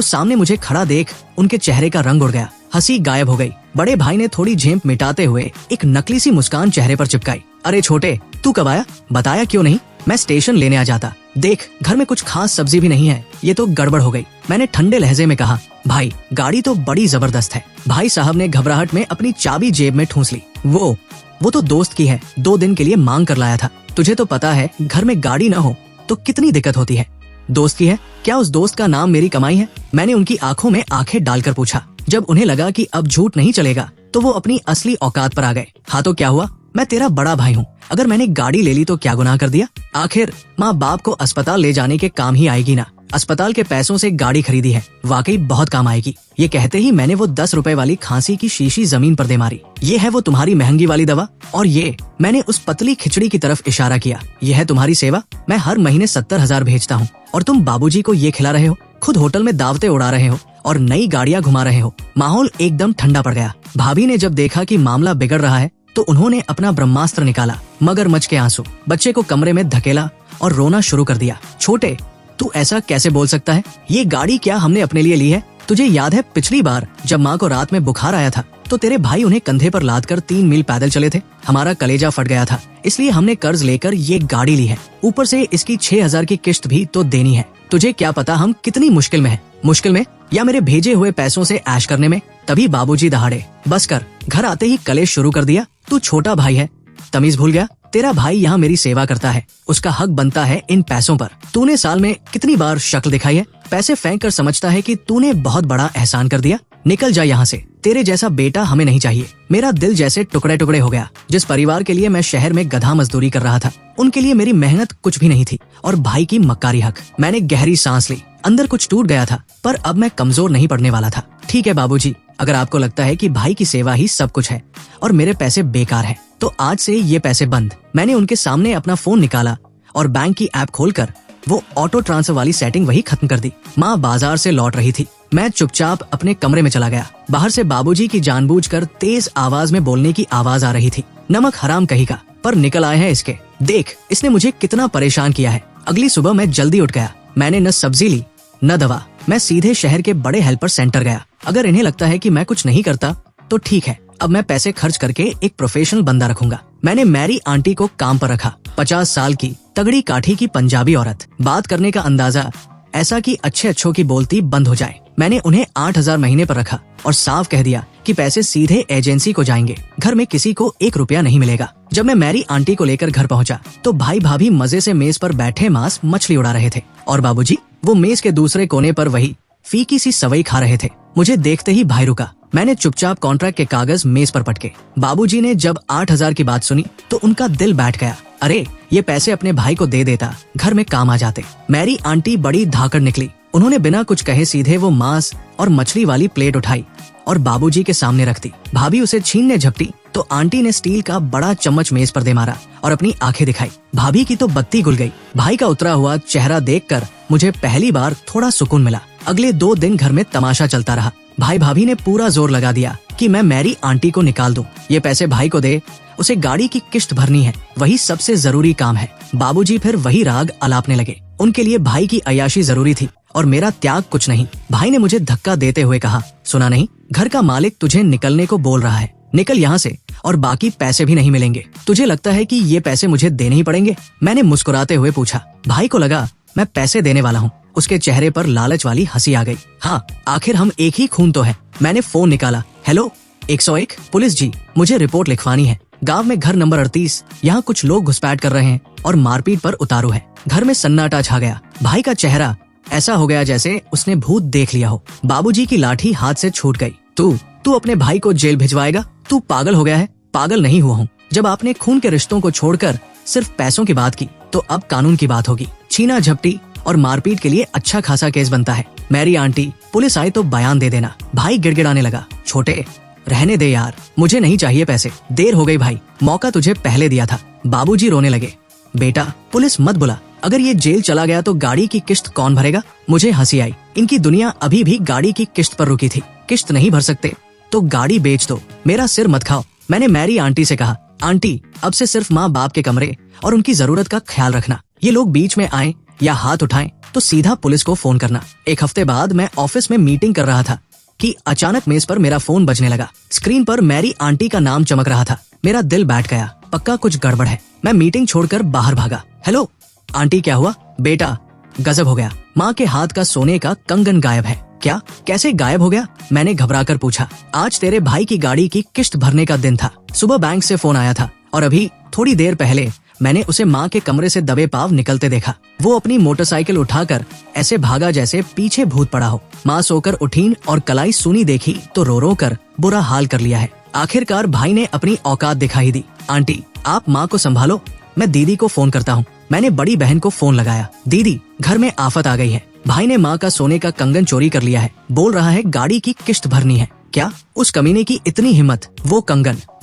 तो सामने मुझे खड़ा देख उनके चेहरे का रंग उड़ गया, हंसी गायब हो गई। बड़े भाई ने थोड़ी झेंप मिटाते हुए एक नकली सी मुस्कान चेहरे पर चिपकाई। अरे छोटे, तू कब आया? बताया क्यों नहीं? मैं स्टेशन लेने आ जाता। देख, घर में कुछ खास सब्जी भी नहीं है, ये तो गड़बड़ हो गई। मैंने ठंडे लहजे में कहा, भाई गाड़ी तो बड़ी जबरदस्त है। भाई साहब ने घबराहट में अपनी चाबी जेब में ठूंस ली। वो तो दोस्त की है, 2 दिन के लिए मांग कर लाया था। तुझे तो पता है घर में गाड़ी न हो तो कितनी दिक्कत होती है। दोस्त की है? क्या उस दोस्त का नाम मेरी कमाई है? मैंने उनकी आंखों में आंखें डालकर पूछा। जब उन्हें लगा कि अब झूठ नहीं चलेगा तो वो अपनी असली औकात पर आ गए। हाँ तो क्या हुआ? मैं तेरा बड़ा भाई हूँ, अगर मैंने गाड़ी ले ली तो क्या गुनाह कर दिया? आखिर माँ बाप को अस्पताल ले जाने के काम ही आएगी ना। अस्पताल के पैसों से गाड़ी खरीदी है, वाकई बहुत काम आएगी। ये कहते ही मैंने वो 10 रुपए वाली खांसी की शीशी जमीन पर दे मारी। ये है वो तुम्हारी महंगी वाली दवा, और ये, मैंने उस पतली खिचड़ी की तरफ इशारा किया, ये है तुम्हारी सेवा। मैं हर महीने 70,000 भेजता हूँ और तुम बाबूजी को ये खिला रहे हो, खुद होटल में दावतें उड़ा रहे हो और नई गाड़ियाँ घुमा रहे हो। माहौल एकदम ठंडा पड़ गया। भाभी ने जब देखा कि मामला बिगड़ रहा है तो उन्होंने अपना ब्रह्मास्त्र निकाला, मगरमच्छ के आंसू। बच्चे को कमरे में धकेला और रोना शुरू कर दिया। छोटे, तू ऐसा कैसे बोल सकता है? ये गाड़ी क्या हमने अपने लिए ली है? तुझे याद है पिछली बार जब माँ को रात में बुखार आया था तो तेरे भाई उन्हें कंधे पर लादकर 3 मील पैदल चले थे। हमारा कलेजा फट गया था, इसलिए हमने कर्ज लेकर ये गाड़ी ली है। ऊपर से इसकी 6,000 की किश्त भी तो देनी है। तुझे क्या पता हम कितनी मुश्किल में हैं? मुश्किल में या मेरे भेजे हुए पैसों से ऐश करने में? तभी बाबूजी दहाड़े, बस कर। घर आते ही कलेश शुरू कर दिया। तू छोटा भाई है, तमीज भूल गया? तेरा भाई यहाँ मेरी सेवा करता है, उसका हक बनता है इन पैसों पर। तूने साल में कितनी बार शक्ल दिखाई है? पैसे फेंक कर समझता है कि तूने बहुत बड़ा एहसान कर दिया। निकल जा यहाँ से, तेरे जैसा बेटा हमें नहीं चाहिए। मेरा दिल जैसे टुकड़े टुकड़े हो गया। जिस परिवार के लिए मैं शहर में गधा मजदूरी कर रहा था, उनके लिए मेरी मेहनत कुछ भी नहीं थी और भाई की मक्कारी हक। मैंने गहरी सांस ली, अंदर कुछ टूट गया था, पर अब मैं कमजोर नहीं पड़ने वाला था। ठीक है बाबूजी, अगर आपको लगता है कि भाई की सेवा ही सब कुछ है और मेरे पैसे बेकार हैं, तो आज से ये पैसे बंद। मैंने उनके सामने अपना फोन निकाला और बैंक की ऐप खोलकर वो ऑटो ट्रांसफर वाली सेटिंग वही खत्म कर दी। माँ बाजार से लौट रही थी। मैं चुपचाप अपने कमरे में चला गया। बाहर से बाबूजी की जानबूझकर तेज आवाज में बोलने की आवाज आ रही थी। नमक हराम कहीं का, पर निकल आए हैं इसके। देख, इसने मुझे कितना परेशान किया है। अगली सुबह मैं जल्दी उठ गया। मैंने न सब्जी ली न दवा। मैं सीधे शहर के बड़े हेल्पर सेंटर गया। अगर इन्हें लगता है कि मैं कुछ नहीं करता तो ठीक है, अब मैं पैसे खर्च करके एक प्रोफेशनल बंदा रखूंगा। मैंने मैरी आंटी को काम पर रखा। 50 साल की तगड़ी काठी की पंजाबी औरत, बात करने का अंदाजा ऐसा कि अच्छे अच्छों की बोलती बंद हो जाए। मैंने उन्हें 8,000 महीने पर रखा और साफ कह दिया कि पैसे सीधे एजेंसी को जाएंगे, घर में किसी को 1 रुपया नहीं मिलेगा। जब मैं मैरी आंटी को लेकर घर पहुंचा तो भाई भाभी मजे से मेज पर बैठे मांस मछली उड़ा रहे थे और बाबूजी वो मेज के दूसरे कोने पर वही फीकी सी सवई खा रहे थे। मुझे देखते ही भाई रुका। मैंने चुपचाप कॉन्ट्रैक्ट के कागज मेज पर पटके। बाबूजी ने जब 8,000 की बात सुनी तो उनका दिल बैठ गया। अरे, ये पैसे अपने भाई को दे देता, घर में काम आ जाते। मैरी आंटी बड़ी धाकड़ निकली। उन्होंने बिना कुछ कहे सीधे वो मांस और मछली वाली प्लेट उठाई और बाबूजी के सामने रख दी। भाभी उसे छीनने झपटी तो आंटी ने स्टील का बड़ा चम्मच मेज पर दे मारा और अपनी आंखें दिखाई। भाभी की तो बत्ती गुल गई। भाई का उतरा हुआ चेहरा देखकर मुझे पहली बार थोड़ा सुकून मिला। अगले 2 दिन घर में तमाशा चलता रहा। भाई भाभी ने पूरा जोर लगा दिया कि मैं मैरी आंटी को निकाल दूं। ये पैसे भाई को दे, उसे गाड़ी की किश्त भरनी है, वही सबसे जरूरी काम है। बाबूजी फिर वही राग अलापने लगे। उनके लिए भाई की अय्याशी जरूरी थी और मेरा त्याग कुछ नहीं। भाई ने मुझे धक्का देते हुए कहा, सुना नहीं, घर का मालिक तुझे निकलने को बोल रहा है। निकल यहाँ से और बाकी पैसे भी नहीं मिलेंगे। तुझे लगता है कि ये पैसे मुझे देने ही पड़ेंगे? मैंने मुस्कुराते हुए पूछा। भाई को लगा मैं पैसे देने वाला हूँ। उसके चेहरे पर लालच वाली हंसी आ गई। हाँ, आखिर हम एक ही खून तो है। मैंने फोन निकाला। हेलो, 101 पुलिस जी, मुझे रिपोर्ट लिखवानी है। गांव में घर नंबर 38, यहाँ कुछ लोग घुसपैठ कर रहे हैं और मारपीट पर उतारू है। घर में सन्नाटा छा गया। भाई का चेहरा ऐसा हो गया जैसे उसने भूत देख लिया हो। बाबूजी की लाठी हाथ से छूट गई। तू अपने भाई को जेल भिजवाएगा? तू पागल हो गया है? पागल नहीं हुआ हूँ। जब आपने खून के रिश्तों को छोड़कर सिर्फ पैसों की बात की तो अब कानून की बात होगी। छीना झपटी और मारपीट के लिए अच्छा खासा केस बनता है। मैरी आंटी, पुलिस आई तो बयान दे देना। भाई गिड़गिड़ाने लगा। छोटे, रहने दे यार, मुझे नहीं चाहिए पैसे। देर हो गई भाई, मौका तुझे पहले दिया था। बाबूजी रोने लगे। बेटा, पुलिस मत बुला। अगर ये जेल चला गया तो गाड़ी की किश्त कौन भरेगा? मुझे हंसी आई। इनकी दुनिया अभी भी गाड़ी की किश्त पर रुकी थी। किश्त नहीं भर सकते तो गाड़ी बेच दो, मेरा सिर मत खाओ। मैंने मैरी आंटी से कहा, आंटी, अब से सिर्फ माँ बाप के कमरे और उनकी जरूरत का ख्याल रखना। ये लोग बीच में आए या हाथ उठाएं तो सीधा पुलिस को फोन करना। एक हफ्ते बाद मैं ऑफिस में मीटिंग कर रहा था कि अचानक मेज पर मेरा फोन बजने लगा। स्क्रीन पर मैरी आंटी का नाम चमक रहा था। मेरा दिल बैठ गया, पक्का कुछ गड़बड़ है। मैं मीटिंग छोड़कर बाहर भागा। हेलो आंटी, क्या हुआ? बेटा गजब हो गया, माँ के हाथ का सोने का कंगन गायब है। क्या? कैसे गायब हो गया? मैंने घबराकर पूछा। आज तेरे भाई की गाड़ी की किश्त भरने का दिन था। सुबह बैंक से फोन आया था और अभी थोड़ी देर पहले मैंने उसे माँ के कमरे से दबे पाव निकलते देखा। वो अपनी मोटरसाइकिल उठाकर ऐसे भागा जैसे पीछे भूत पड़ा हो। माँ सोकर उठीं और कलाई सुनी देखी तो रो रो कर बुरा हाल कर लिया है। आखिरकार भाई ने अपनी औकात दिखाई दी। आंटी आप माँ को संभालो, मैं दीदी को फोन करता हूँ। मैंने बड़ी बहन को फोन लगाया। दीदी घर में आफत आ गई है, भाई ने माँ का सोने का कंगन चोरी कर लिया है। बोल रहा है गाड़ी की किश्त भरनी है। क्या? उस कमीने की इतनी हिम्मत? वो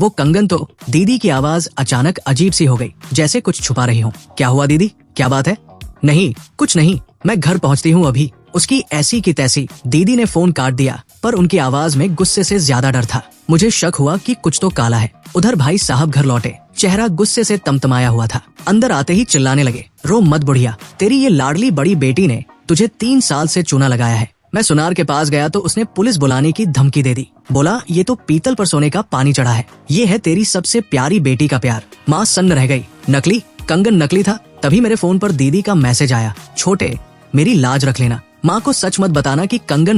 कंगन तो। दीदी की आवाज अचानक अजीब सी हो गई, जैसे कुछ छुपा रही हो। क्या हुआ दीदी, क्या बात है? नहीं कुछ नहीं, मैं घर पहुँचती हूँ अभी। उसकी ऐसी की तैसी। दीदी ने फोन काट दिया, पर उनकी आवाज में गुस्से से ज्यादा डर था। मुझे शक हुआ कि कुछ तो काला है। उधर भाई साहब घर लौटे, चेहरा गुस्से से तमतमाया हुआ था। अंदर आते ही चिल्लाने लगे, रो मत बुढ़िया, तेरी ये लाडली बड़ी बेटी ने तुझे 3 साल से चूना लगाया है। मैं सुनार के पास गया तो उसने पुलिस बुलाने की धमकी दे दी। बोला ये तो पीतल पर सोने का पानी चढ़ा है, ये है तेरी सबसे प्यारी बेटी का प्यार। माँ सन्न रह गई। नकली कंगन नकली था। तभी मेरे फोन पर दीदी का मैसेज आया, छोटे मेरी लाज रख लेना, माँ को सच मत बताना कि कंगन